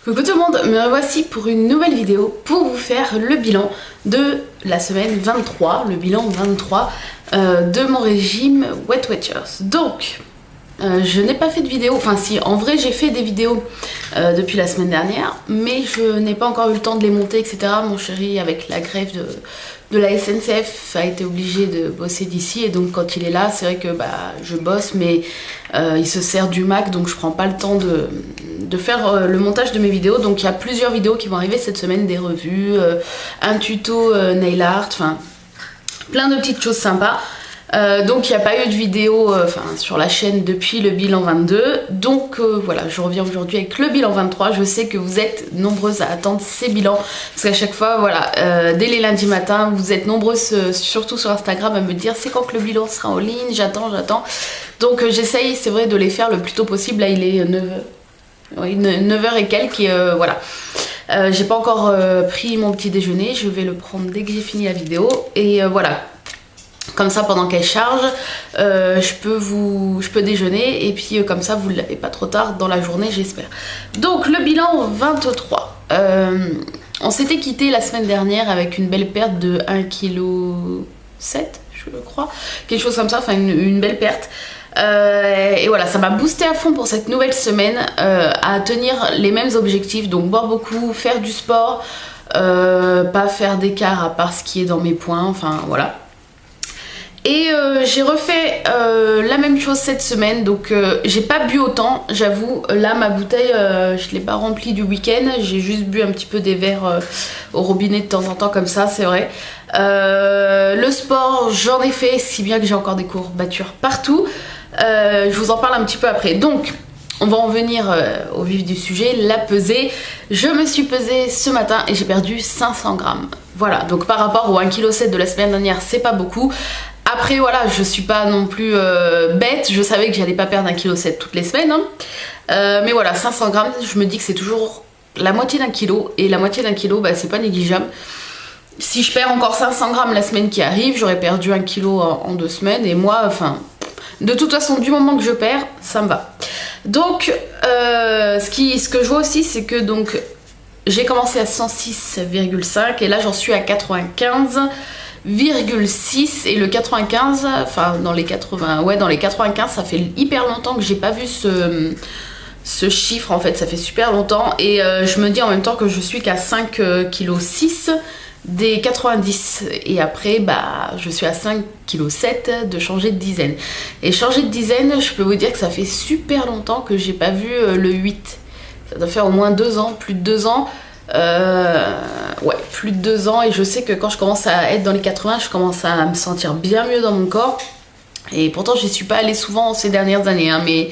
Coucou tout le monde, me revoici pour une nouvelle vidéo pour vous faire le bilan de la semaine 23, le bilan 23 de mon régime Weight Watchers. Donc, je n'ai pas fait de vidéo, enfin si, en vrai j'ai fait des vidéos depuis la semaine dernière, mais je n'ai pas encore eu le temps de les monter, etc. Mon chéri, avec la grève de la SNCF, a été obligé de bosser d'ici, et donc quand il est là, c'est vrai que je bosse, mais il se sert du Mac, donc je prends pas le temps de faire le montage de mes vidéos. Donc il y a plusieurs vidéos qui vont arriver cette semaine, des revues, un tuto nail art, enfin plein de petites choses sympas. Donc il n'y a pas eu de vidéo sur la chaîne depuis le bilan 22, donc voilà, je reviens aujourd'hui avec le bilan 23. Je sais que vous êtes nombreuses à attendre ces bilans, parce qu'à chaque fois, voilà, dès les lundis matins, vous êtes nombreuses, surtout sur Instagram, à me dire c'est quand que le bilan sera en ligne, j'attends. Donc j'essaye, c'est vrai, de les faire le plus tôt possible. Là il est 9h et quelques, et voilà. J'ai pas encore pris mon petit déjeuner, je vais le prendre dès que j'ai fini la vidéo, et voilà. Comme ça, pendant qu'elle charge, je peux déjeuner, et puis comme ça vous ne l'avez pas trop tard dans la journée, j'espère. Donc le bilan 23. On s'était quitté la semaine dernière avec une belle perte de 1,7 kg, je crois. Quelque chose comme ça, enfin une belle perte. Et voilà, ça m'a boosté à fond pour cette nouvelle semaine, à tenir les mêmes objectifs. Donc boire beaucoup, faire du sport, pas faire d'écart à part ce qui est dans mes points, enfin voilà. Et j'ai refait la même chose cette semaine, donc j'ai pas bu autant, j'avoue. Là ma bouteille, je l'ai pas remplie du week-end, j'ai juste bu un petit peu des verres au robinet de temps en temps comme ça, c'est vrai. Le sport, j'en ai fait, si bien que j'ai encore des courbatures partout. Je vous en parle un petit peu après. Donc on va en venir au vif du sujet, la pesée. Je me suis pesée ce matin et j'ai perdu 500 grammes. Voilà, donc par rapport au 1,7 kg de la semaine dernière, c'est pas beaucoup. Après voilà, je suis pas non plus bête, je savais que j'allais pas perdre 1,7 kg toutes les semaines, hein. Mais voilà, 500 grammes, je me dis que c'est toujours la moitié d'un kilo, et la moitié d'un kilo, c'est pas négligeable. Si je perds encore 500 grammes la semaine qui arrive, j'aurais perdu 1 kilo en 2 semaines, et moi, enfin, de toute façon, du moment que je perds, ça me va. Donc, ce que je vois aussi, c'est que donc j'ai commencé à 106,5 et là j'en suis à 95,6, et le 95, enfin dans les 80, ouais, dans les 95, ça fait hyper longtemps que j'ai pas vu ce chiffre, en fait, ça fait super longtemps, et je me dis en même temps que je suis qu'à 5,6 kg des 90, et après je suis à 5,7 kg de changer de dizaine. Et changer de dizaine, je peux vous dire que ça fait super longtemps que j'ai pas vu le 8. Ça doit faire au moins 2 ans, plus de 2 ans. Ouais, plus de 2 ans, et je sais que quand je commence à être dans les 80, je commence à me sentir bien mieux dans mon corps. Et pourtant j'y suis pas allée souvent ces dernières années, hein, mais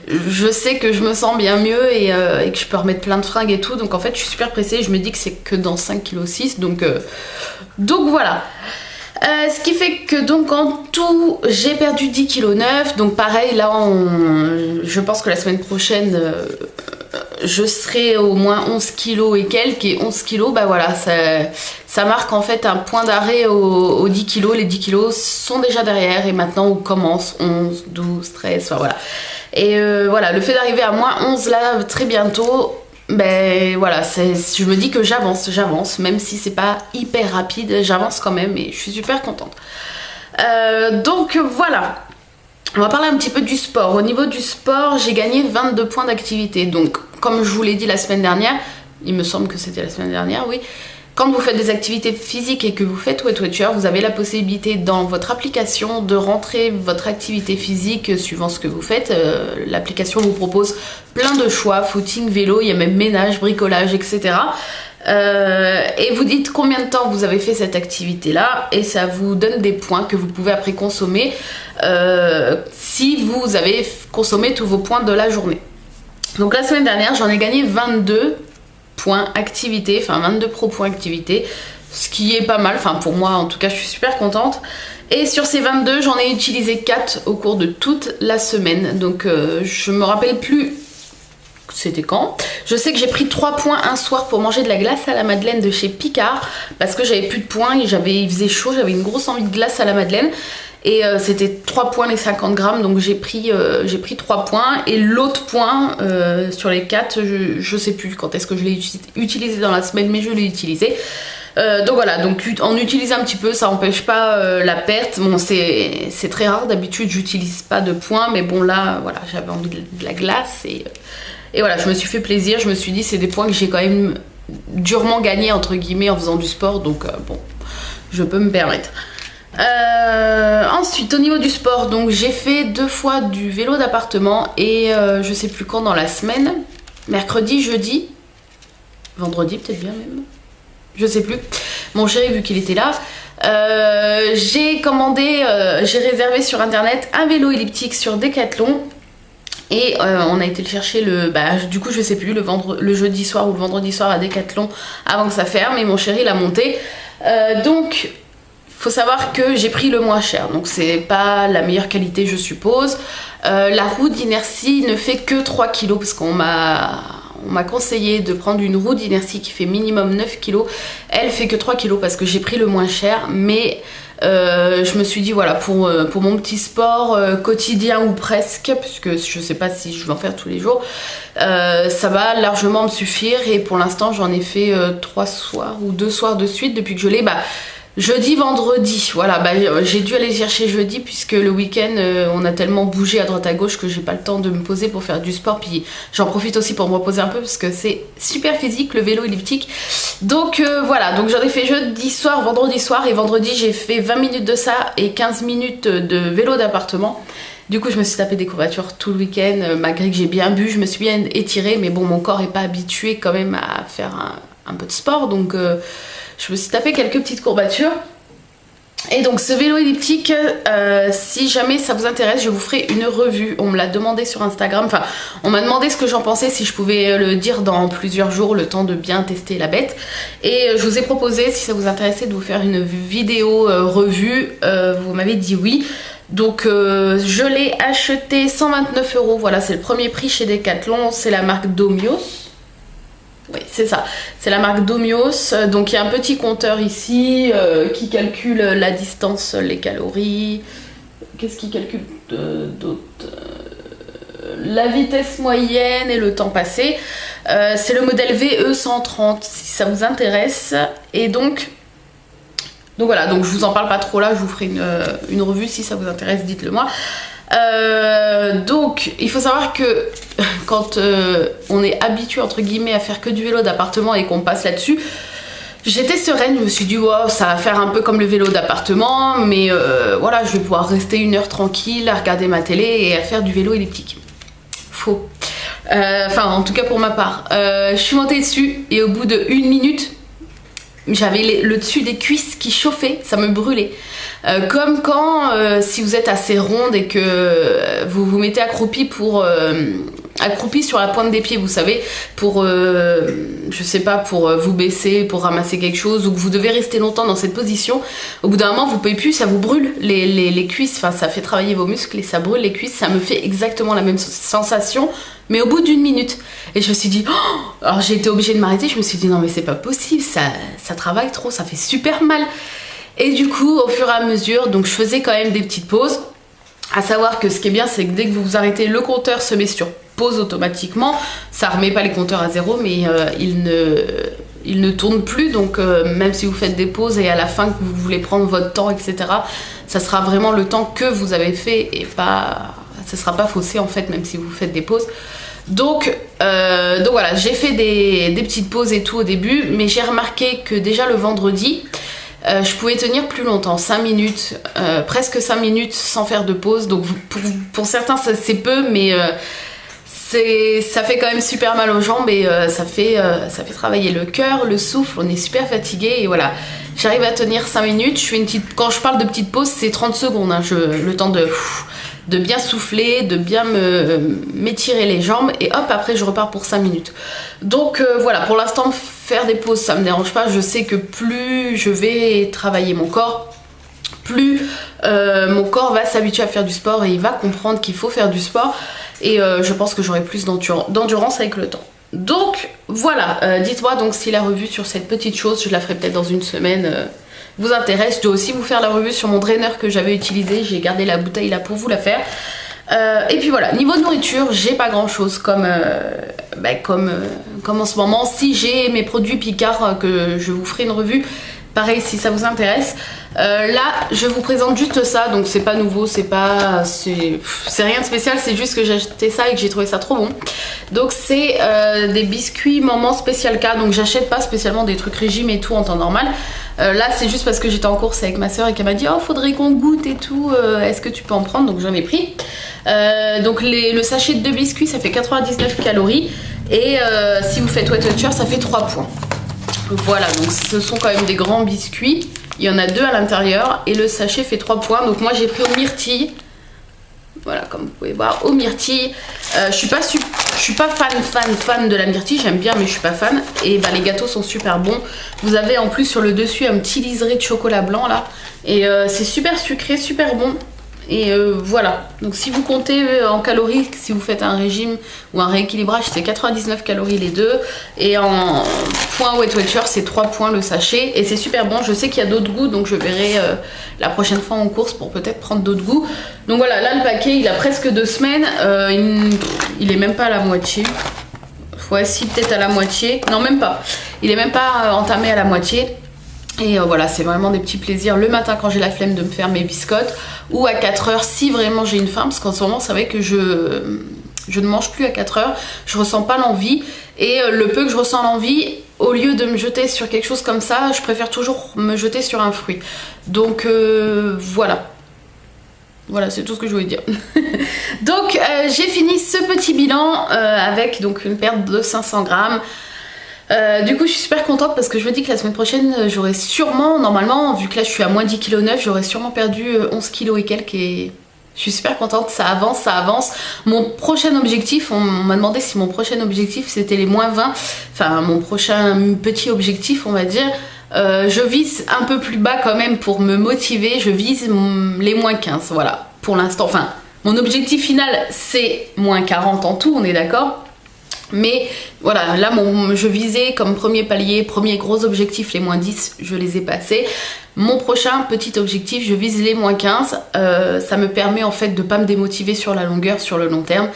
je sais que je me sens bien mieux, et que je peux remettre plein de fringues et tout. Donc en fait je suis super pressée, je me dis que c'est que dans 5,6 kg, donc voilà. Ce qui fait que donc en tout j'ai perdu 10,9 kg. Donc pareil, là je pense que la semaine prochaine je serai au moins 11 kg et quelques, et 11 kg, voilà, ça marque en fait un point d'arrêt aux 10 kg. Les 10 kg sont déjà derrière, et maintenant on commence 11, 12, 13, enfin voilà. Et voilà, le fait d'arriver à moins 11 là très bientôt, voilà, je me dis que j'avance, même si c'est pas hyper rapide, j'avance quand même, et je suis super contente. Donc voilà. On va parler un petit peu du sport. Au niveau du sport, j'ai gagné 22 points d'activité. Donc, comme je vous l'ai dit la semaine dernière, il me semble que c'était la semaine dernière, oui. Quand vous faites des activités physiques et que vous faites Weight Watchers, vous avez la possibilité dans votre application de rentrer votre activité physique suivant ce que vous faites. L'application vous propose plein de choix, footing, vélo, il y a même ménage, bricolage, etc. Et vous dites combien de temps vous avez fait cette activité là, et ça vous donne des points que vous pouvez après consommer si vous avez consommé tous vos points de la journée. Donc la semaine dernière j'en ai gagné 22 points activité, enfin 22 pro points activité, ce qui est pas mal, enfin pour moi en tout cas, je suis super contente. Et sur ces 22, j'en ai utilisé 4 au cours de toute la semaine, donc je me rappelle plus c'était quand. Je sais que j'ai pris 3 points un soir pour manger de la glace à la madeleine de chez Picard, parce que j'avais plus de points et il faisait chaud, j'avais une grosse envie de glace à la madeleine. Et c'était 3 points les 50 grammes, donc j'ai pris 3 points. Et l'autre point sur les 4, je sais plus quand est-ce que je l'ai utilisé dans la semaine, mais je l'ai utilisé. Donc voilà, donc en utiliser un petit peu, ça n'empêche pas la perte. Bon, c'est très rare, d'habitude j'utilise pas de points, mais bon là, voilà, j'avais envie de la glace et voilà, je me suis fait plaisir. Je me suis dit, c'est des points que j'ai quand même durement gagnés entre guillemets en faisant du sport, donc bon, je peux me permettre. Ensuite, au niveau du sport, donc j'ai fait 2 fois du vélo d'appartement et je sais plus quand dans la semaine, mercredi, jeudi, vendredi peut-être bien même. Je sais plus. Mon chéri, vu qu'il était là, j'ai commandé, j'ai réservé sur internet un vélo elliptique sur Decathlon. Et on a été le chercher du coup je sais plus, le jeudi soir ou le vendredi soir à Decathlon avant que ça ferme. Et mon chéri l'a monté. Donc faut savoir que j'ai pris le moins cher. Donc c'est pas la meilleure qualité je suppose. La roue d'inertie ne fait que 3 kg parce qu'on m'a conseillé de prendre une roue d'inertie qui fait minimum 9 kg. Elle fait que 3 kg parce que j'ai pris le moins cher. Mais je me suis dit voilà, pour mon petit sport quotidien ou presque, puisque je sais pas si je vais en faire tous les jours, ça va largement me suffire. Et pour l'instant j'en ai fait 3 soirs ou 2 soirs de suite depuis que je l'ai. Jeudi, vendredi, voilà, j'ai dû aller chercher jeudi puisque le week-end on a tellement bougé à droite à gauche que j'ai pas le temps de me poser pour faire du sport. Puis j'en profite aussi pour me reposer un peu parce que c'est super physique le vélo elliptique. Donc voilà, donc j'en ai fait jeudi soir, vendredi soir et vendredi j'ai fait 20 minutes de ça et 15 minutes de vélo d'appartement. Du coup je me suis tapé des courbatures tout le week-end, malgré que j'ai bien bu, je me suis bien étirée, mais bon mon corps est pas habitué quand même à faire un peu de sport, donc je me suis tapé quelques petites courbatures. Et donc ce vélo elliptique, si jamais ça vous intéresse, je vous ferai une revue. On me l'a demandé sur Instagram, enfin on m'a demandé ce que j'en pensais, si je pouvais le dire dans plusieurs jours, le temps de bien tester la bête. Et je vous ai proposé, si ça vous intéressait, de vous faire une vidéo revue. Vous m'avez dit oui. Donc je l'ai acheté 129 €, voilà, c'est le premier prix chez Decathlon, c'est la marque Domios. Oui, c'est ça, c'est la marque Domios. Donc il y a un petit compteur ici qui calcule la distance, les calories. Qu'est-ce qu'il calcule d'autre? La vitesse moyenne et le temps passé. C'est le modèle VE130 si ça vous intéresse. Et donc voilà, donc je vous en parle pas trop là, je vous ferai une revue si ça vous intéresse, dites-le moi. Donc il faut savoir que quand on est habitué entre guillemets à faire que du vélo d'appartement et qu'on passe là-dessus, j'étais sereine, je me suis dit wow, ça va faire un peu comme le vélo d'appartement, mais voilà, je vais pouvoir rester 1 heure tranquille à regarder ma télé et à faire du vélo elliptique. Faux. Enfin en tout cas pour ma part. Je suis montée dessus et au bout de 1 minute, j'avais le dessus des cuisses qui chauffait, ça me brûlait. Comme quand si vous êtes assez ronde et que vous vous mettez accroupi sur la pointe des pieds, vous savez, pour je sais pas, pour vous baisser, pour ramasser quelque chose, ou que vous devez rester longtemps dans cette position. Au bout d'un moment vous pouvez plus, ça vous brûle les cuisses, enfin ça fait travailler vos muscles et ça brûle les cuisses. Ça me fait exactement la même sensation, mais au bout d'1 minute. Et je me suis dit oh, alors j'ai été obligée de m'arrêter, je me suis dit non mais c'est pas possible, ça travaille trop, ça fait super mal. Et du coup au fur et à mesure, donc je faisais quand même des petites pauses. À savoir que ce qui est bien, c'est que dès que vous vous arrêtez, le compteur se met sur pause automatiquement. Ça remet pas les compteurs à 0, mais il ne tourne plus. Donc même si vous faites des pauses et à la fin que vous voulez prendre votre temps, etc., ça sera vraiment le temps que vous avez fait et pas, ça sera pas faussé en fait, même si vous faites des pauses. Donc voilà, j'ai fait des petites pauses et tout au début, mais j'ai remarqué que déjà le vendredi, je pouvais tenir plus longtemps, 5 minutes, presque 5 minutes sans faire de pause. Donc pour certains c'est peu, mais ça fait quand même super mal aux jambes et ça fait travailler le cœur, le souffle, on est super fatigué et voilà. J'arrive à tenir 5 minutes, je fais une petite, quand je parle de petite pause, c'est 30 secondes, hein, le temps de bien souffler, de bien m'étirer les jambes et hop, après je repars pour 5 minutes. Donc voilà, pour l'instant faire des pauses ça me dérange pas, je sais que plus je vais travailler mon corps, plus mon corps va s'habituer à faire du sport et il va comprendre qu'il faut faire du sport et je pense que j'aurai plus d'endurance avec le temps. Donc voilà, dites-moi donc si la revue sur cette petite chose, je la ferai peut-être dans une semaine, vous intéresse. Je dois aussi vous faire la revue sur mon draineur que j'avais utilisé, j'ai gardé la bouteille là pour vous la faire. Et puis voilà, niveau de nourriture, j'ai pas grand chose comme en ce moment. Si j'ai mes produits Picard que je vous ferai une revue, pareil si ça vous intéresse. Là je vous présente juste ça, donc c'est pas nouveau, c'est rien de spécial, c'est juste que j'ai acheté ça et que j'ai trouvé ça trop bon. Donc c'est des biscuits Maman Spécial K, donc j'achète pas spécialement des trucs régime et tout en temps normal. Là c'est juste parce que j'étais en course avec ma soeur et qu'elle m'a dit oh faudrait qu'on goûte et tout, est-ce que tu peux en prendre, donc j'en ai pris. Donc le sachet de 2 biscuits ça fait 99 calories et si vous faites Weight Watchers ça fait 3 points. Voilà, donc ce sont quand même des grands biscuits. Il y en a 2 à l'intérieur et le sachet fait 3 points. Donc moi j'ai pris aux myrtilles. Voilà, comme vous pouvez voir, aux myrtilles. Je suis pas fan de la myrtille, j'aime bien mais je suis pas fan. Et bah les gâteaux sont super bons. Vous avez en plus sur le dessus un petit liseré de chocolat blanc là. Et c'est super sucré, super bon. Et voilà, donc si vous comptez en calories, si vous faites un régime ou un rééquilibrage, c'est 99 calories les deux. Et en points Weight Watchers, c'est 3 points le sachet. Et c'est super bon, je sais qu'il y a d'autres goûts, donc je verrai la prochaine fois en course pour peut-être prendre d'autres goûts. Donc voilà, là le paquet, il a presque 2 semaines. Il est même pas à la moitié. Ouais, si, peut-être à la moitié. Non, même pas. Il est même pas entamé à la moitié. Et voilà, c'est vraiment des petits plaisirs le matin quand j'ai la flemme de me faire mes biscottes, ou à 4 heures si vraiment j'ai une faim, parce qu'en ce moment c'est vrai que je ne mange plus à 4 heures, je ressens pas l'envie, et le peu que je ressens l'envie, au lieu de me jeter sur quelque chose comme ça, je préfère toujours me jeter sur un fruit. Donc voilà. Voilà, c'est tout ce que je voulais dire. Donc j'ai fini ce petit bilan avec donc une perte de 500 grammes. Du coup je suis super contente parce que je me dis que la semaine prochaine j'aurai sûrement, normalement vu que là je suis à moins 10,9 kg, j'aurai sûrement perdu 11 kg et quelques, et je suis super contente, ça avance, ça avance. Mon prochain objectif, on m'a demandé si mon prochain objectif c'était les moins 20, enfin mon prochain petit objectif on va dire. Je vise un peu plus bas quand même pour me motiver, je vise les moins 15, voilà, pour l'instant. Enfin, mon objectif final c'est moins 40 en tout, on est d'accord. Mais voilà, là je visais comme premier palier, premier gros objectif, les moins 10, je les ai passés. Mon prochain petit objectif, je vise les moins 15. Ça me permet en fait de pas me démotiver sur la longueur, sur le long terme.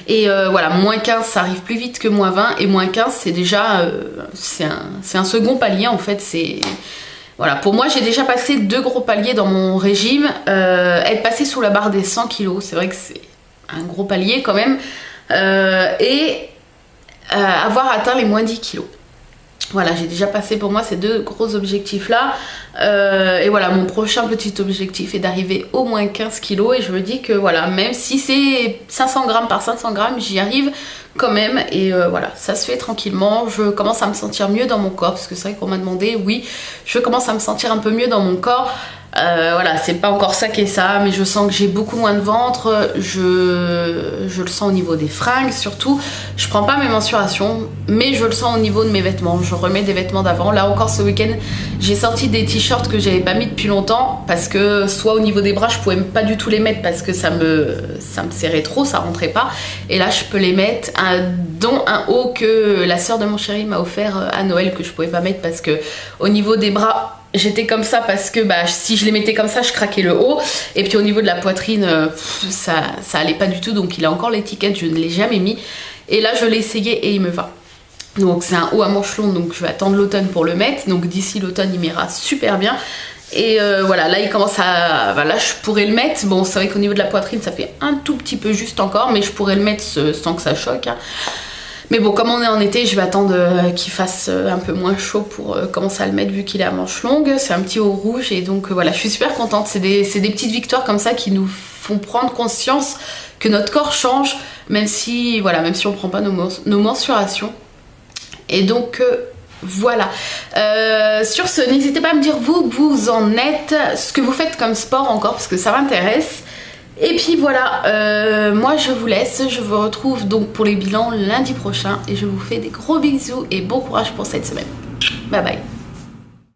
Et voilà, moins 15 ça arrive plus vite que moins 20. Et moins 15 c'est déjà, c'est un second palier en fait. Voilà, pour moi j'ai déjà passé 2 gros paliers dans mon régime. Être passé sous la barre des 100 kg, c'est vrai que c'est un gros palier quand même. Avoir atteint les moins 10 kg. Voilà, j'ai déjà passé pour moi ces 2 gros objectifs là. Et voilà, mon prochain petit objectif est d'arriver au moins 15 kg. Et je me dis que voilà, même si c'est 500 grammes par 500 grammes, j'y arrive quand même. Et voilà, ça se fait tranquillement. Je commence à me sentir mieux dans mon corps. Parce que c'est vrai qu'on m'a demandé, oui, je commence à me sentir un peu mieux dans mon corps. Voilà, c'est pas encore ça qui est ça, mais je sens que j'ai beaucoup moins de ventre, je le sens au niveau des fringues surtout. Je prends pas mes mensurations, mais je le sens au niveau de mes vêtements. Je remets des vêtements d'avant. Là encore ce week-end, j'ai sorti des t-shirts que j'avais pas mis depuis longtemps, parce que soit au niveau des bras, je pouvais pas du tout les mettre parce que ça me serrait trop, ça rentrait pas. Et là, je peux les mettre, dont un haut que la sœur de mon chéri m'a offert à Noël, que je pouvais pas mettre parce que au niveau des bras, j'étais comme ça parce que si je les mettais comme ça, je craquais le haut. Et puis au niveau de la poitrine, ça allait pas du tout. Donc il a encore l'étiquette, je ne l'ai jamais mis. Et là, je l'ai essayé et il me va. Donc c'est un haut à manches longues, donc je vais attendre l'automne pour le mettre. Donc d'ici l'automne, il m'ira super bien. Et voilà, là il commence à... là je pourrais le mettre. Bon, c'est vrai qu'au niveau de la poitrine, ça fait un tout petit peu juste encore, mais je pourrais le mettre sans que ça choque. Hein. Mais bon, comme on est en été, je vais attendre qu'il fasse un peu moins chaud pour commencer à le mettre vu qu'il est à manches longues. C'est un petit haut rouge et donc voilà, je suis super contente. C'est des petites victoires comme ça qui nous font prendre conscience que notre corps change, même si on prend pas nos mensurations. Et donc voilà. Sur ce, n'hésitez pas à me dire vous en êtes, ce que vous faites comme sport encore, parce que ça m'intéresse. Et puis voilà, moi je vous laisse, je vous retrouve donc pour les bilans lundi prochain et je vous fais des gros bisous et bon courage pour cette semaine. Bye bye.